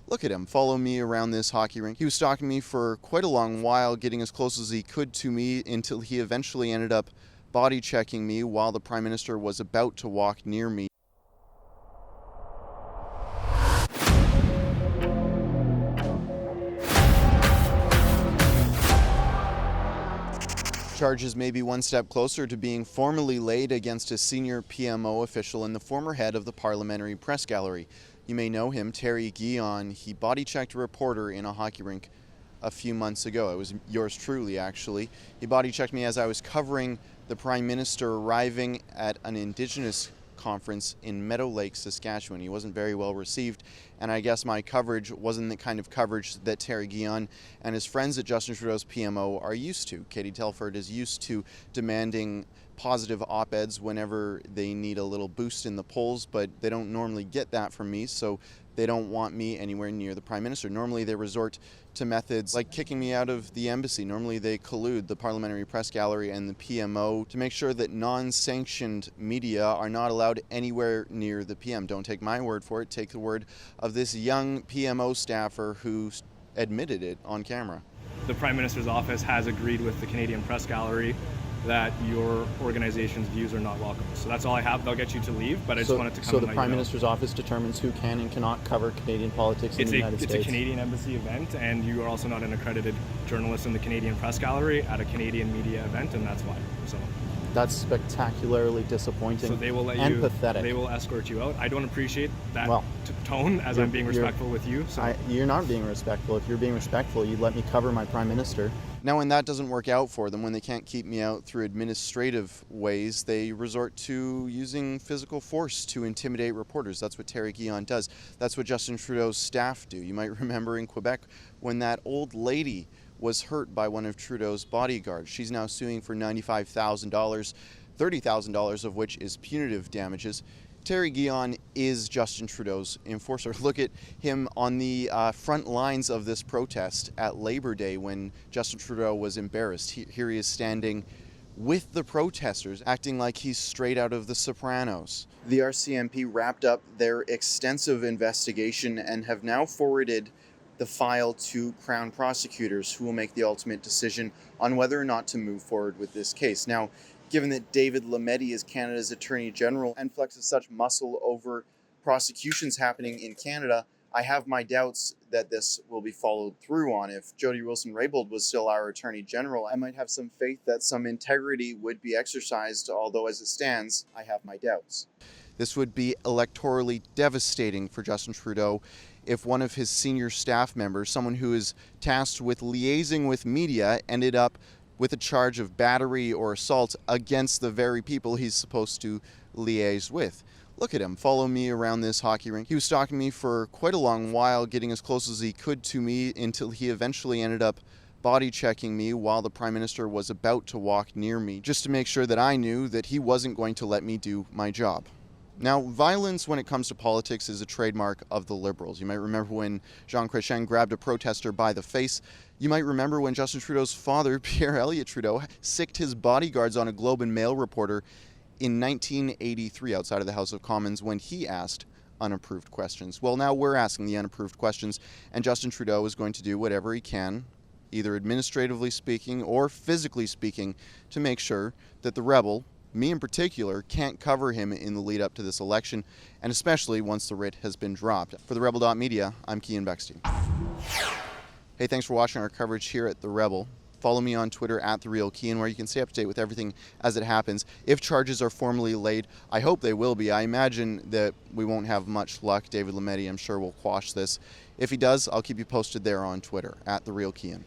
Look at him, follow me around this hockey rink. He was stalking me for quite a long while, getting as close as he could to me until he eventually ended up body checking me while the Prime Minister was about to walk near me. Charges may be one step closer to being formally laid against a senior PMO official and the former head of the Parliamentary Press Gallery. You may know him, Terry Guillon. He body-checked a reporter in a hockey rink a few months ago. It was yours truly, actually. He body-checked me as I was covering the Prime Minister arriving at an Indigenous conference in Meadow Lake, Saskatchewan. He wasn't very well received, and I guess my coverage wasn't the kind of coverage that Terry Guillon and his friends at Justin Trudeau's PMO are used to. Katie Telford is used to demanding positive op-eds whenever they need a little boost in the polls, but they don't normally get that from me, so they don't want me anywhere near the Prime Minister. Normally they resort to methods like kicking me out of the embassy. Normally they collude, the Parliamentary Press Gallery and the PMO, to make sure that non-sanctioned media are not allowed anywhere near the PM. Don't take my word for it, take the word of this young PMO staffer who admitted it on camera. The Prime Minister's office has agreed with the Canadian Press Gallery that your organization's views are not welcome. So that's all I have. They'll get you to leave, but I just wanted to come. So the Prime Minister's office determines who can and cannot cover Canadian politics in the United States? It's a Canadian embassy event, and you are also not an accredited journalist in the Canadian Press Gallery at a Canadian media event, and that's why. So that's spectacularly disappointing. So they will let and you, pathetic. They will escort you out. I don't appreciate that tone, as I'm being respectful with you. So you're not being respectful. If you're being respectful, you'd let me cover my Prime Minister. Now, when that doesn't work out for them, when they can't keep me out through administrative ways, they resort to using physical force to intimidate reporters. That's what Terry Guillon does. That's what Justin Trudeau's staff do. You might remember in Quebec when that old lady was hurt by one of Trudeau's bodyguards. She's now suing for $95,000, $30,000 of which is punitive damages. Terry Guillon is Justin Trudeau's enforcer. Look at him on the front lines of this protest at Labor Day when Justin Trudeau was embarrassed. Here he is standing with the protesters, acting like he's straight out of The Sopranos. The RCMP wrapped up their extensive investigation and have now forwarded the file to Crown prosecutors, who will make the ultimate decision on whether or not to move forward with this case. Now, given that David Lametti is Canada's Attorney General and flexes such muscle over prosecutions happening in Canada, I have my doubts that this will be followed through on. If Jody Wilson-Raybould was still our Attorney General, I might have some faith that some integrity would be exercised, although as it stands, I have my doubts. This would be electorally devastating for Justin Trudeau if one of his senior staff members, someone who is tasked with liaising with media, ended up with a charge of battery or assault against the very people he's supposed to liaise with. Look at him, follow me around this hockey rink. He was stalking me for quite a long while, getting as close as he could to me until he eventually ended up body checking me while the Prime Minister was about to walk near me, just to make sure that I knew that he wasn't going to let me do my job. Now, violence when it comes to politics is a trademark of the Liberals. You might remember when Jean Chrétien grabbed a protester by the face. You might remember when Justin Trudeau's father, Pierre Elliott Trudeau, sicked his bodyguards on a Globe and Mail reporter in 1983 outside of the House of Commons when he asked unapproved questions. Well, now we're asking the unapproved questions, and Justin Trudeau is going to do whatever he can, either administratively speaking or physically speaking, to make sure that the rebel, me in particular, can't cover him in the lead up to this election, and especially once the writ has been dropped. For the Rebel.media, I'm Keean Bexte. Hey, thanks for watching our coverage here at The Rebel. Follow me on Twitter at @TheRealKeean, where you can stay up to date with everything as it happens. If charges are formally laid, I hope they will be. I imagine that we won't have much luck. David Lametti, I'm sure, will quash this. If he does, I'll keep you posted there on Twitter at @TheRealKeean.